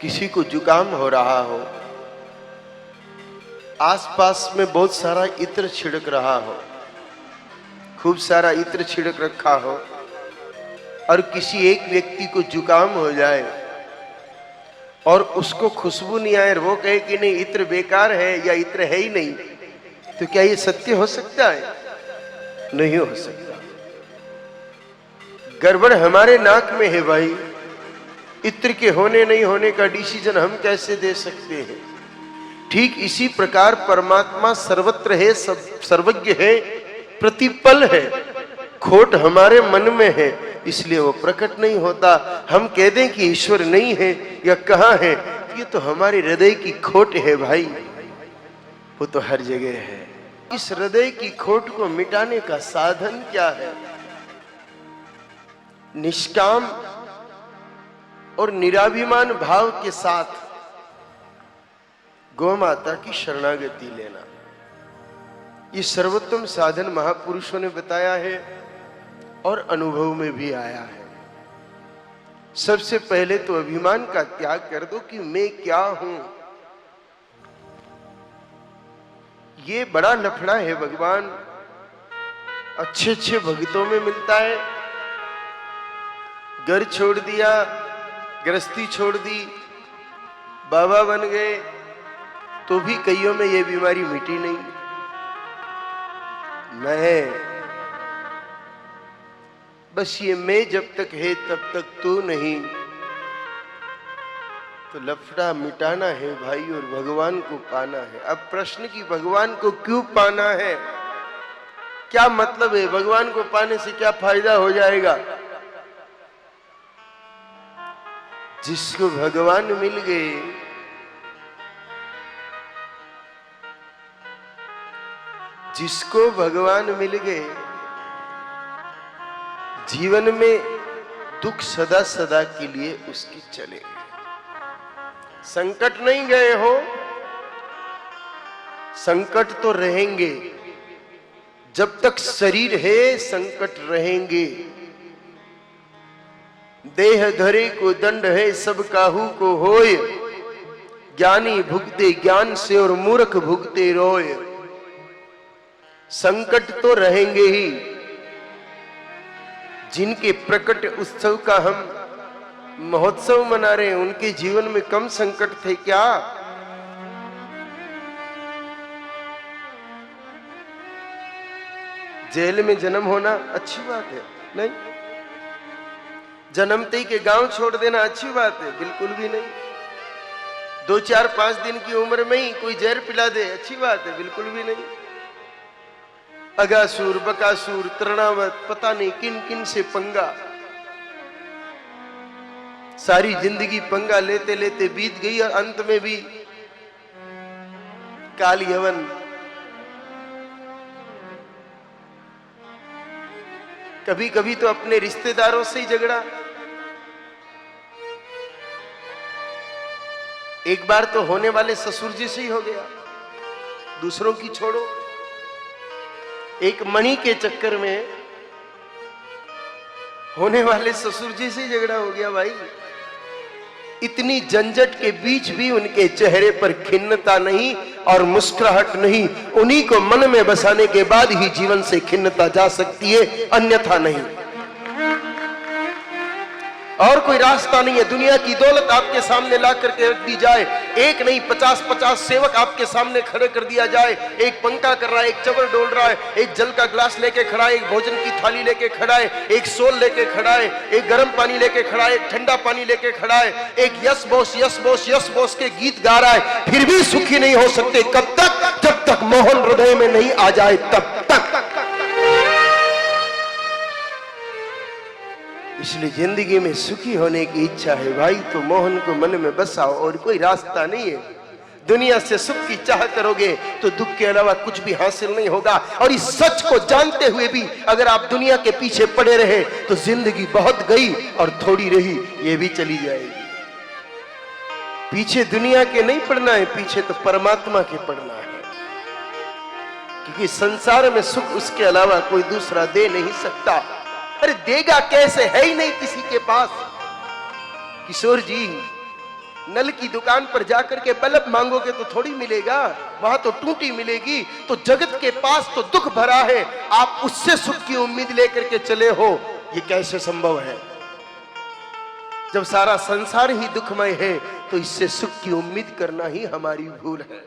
किसी को जुकाम हो रहा हो, आसपास में बहुत सारा इत्र छिड़क रहा हो, खूब सारा इत्र छिड़क रखा हो, और किसी एक व्यक्ति को जुकाम हो जाए और उसको खुशबू नहीं आए, वो कहे कि नहीं इत्र बेकार है या इत्र है ही नहीं, तो क्या ये सत्य हो सकता है? नहीं हो सकता। गड़बड़ हमारे नाक में है भाई। इत्र के होने नहीं होने का डिसीजन हम कैसे दे सकते हैं? ठीक इसी प्रकार परमात्मा सर्वत्र है, सर्वज्ञ है, प्रतिपल है। खोट हमारे मन में है, इसलिए वो प्रकट नहीं होता। हम कह दें कि ईश्वर नहीं है या कहाँ है, ये तो हमारे हृदय की खोट है भाई। वो तो हर जगह है। इस हृदय की खोट को मिटाने का साधन क्या है? निष्काम और निराभिमान भाव के साथ गौ माता की शरणागति लेना, ये सर्वोत्तम साधन महापुरुषों ने बताया है और अनुभव में भी आया है। सबसे पहले तो अभिमान का त्याग कर दो कि मैं क्या हूं। ये बड़ा लफड़ा है भगवान, अच्छे अच्छे भक्तों में मिलता है। घर छोड़ दिया, गृहस्थी छोड़ दी, बाबा बन गए, तो भी कईयों में ये बीमारी मिटी नहीं। मैं, बस ये मैं जब तक है तब तक तू नहीं। तो लफड़ा मिटाना है भाई और भगवान को पाना है। अब प्रश्न की भगवान को क्यों पाना है, क्या मतलब है? भगवान को पाने से क्या फायदा हो जाएगा? जिसको भगवान मिल गए, जिसको भगवान मिल गए, जीवन में दुख सदा सदा के लिए उसकी चले गए। संकट नहीं गए हो, संकट तो रहेंगे। जब तक शरीर है संकट रहेंगे। देह धरे को दंड है, सब काहू को होय। ज्ञानी भुगते ज्ञान से और मूर्ख भुगते रोय। संकट तो रहेंगे ही। जिनके प्रकट उत्सव का हम महोत्सव मना रहे हैं, उनके जीवन में कम संकट थे क्या? जेल में जन्म होना अच्छी बात है? नहीं। जन्मते ही के गांव छोड़ देना अच्छी बात है? बिल्कुल भी नहीं। 2, 4, 5 दिन की उम्र में ही कोई जहर पिला दे अच्छी बात है? बिल्कुल भी नहीं। अगासुर, बकासुर, तृणावत, पता नहीं किन किन से पंगा। सारी जिंदगी पंगा लेते लेते बीत गई और अंत में भी काल यवन। कभी कभी तो अपने रिश्तेदारों से ही झगड़ा। एक बार तो होने वाले ससुर जी से ही हो गया, दूसरों की छोड़ो। एक मणि के चक्कर में होने वाले ससुर जी से झगड़ा हो गया भाई। इतनी झंझट के बीच भी उनके चेहरे पर खिन्नता नहीं और मुस्कुराहट नहीं। उन्हीं को मन में बसाने के बाद ही जीवन से खिन्नता जा सकती है, अन्यथा नहीं। और कोई रास्ता नहीं है। दुनिया की दौलत आपके सामने ला करके रख दी जाए, एक नहीं 50-50 सेवक आपके सामने खड़े कर दिया जाए। एक पंखा कर रहा है, एक चवर डोल रहा है, एक जल का ग्लास लेके खड़ा है, एक भोजन की थाली लेके खड़ा है, एक सोल लेके खड़ा है, एक गर्म पानी लेके खड़ा है, एक ठंडा पानी लेके खड़ा है, एक yes Bose yes Bose yes Bose के गीत गा रहा है, फिर भी सुखी नहीं हो सकते। कब तक? जब तक मोहन हृदय में नहीं आ जाए तब तक। इसलिए जिंदगी में सुखी होने की इच्छा है भाई, तो मोहन को मन में बसाओ, और कोई रास्ता नहीं है। दुनिया से सुख की चाह करोगे तो दुख के अलावा कुछ भी हासिल नहीं होगा। और इस सच को जानते हुए भी अगर आप दुनिया के पीछे पड़े रहे तो जिंदगी बहुत गई और थोड़ी रही, ये भी चली जाएगी। पीछे दुनिया के नहीं पड़ना है, पीछे तो परमात्मा के पड़ना है। क्योंकि संसार में सुख उसके अलावा कोई दूसरा दे नहीं सकता। अरे देगा कैसे, है ही नहीं किसी के पास। किशोर जी, नल की दुकान पर जाकर के बल्ब मांगोगे तो थोड़ी मिलेगा, वहां तो टूटी मिलेगी। तो जगत के पास तो दुख भरा है, आप उससे सुख की उम्मीद लेकर के चले हो, ये कैसे संभव है? जब सारा संसार ही दुखमय है तो इससे सुख की उम्मीद करना ही हमारी भूल है।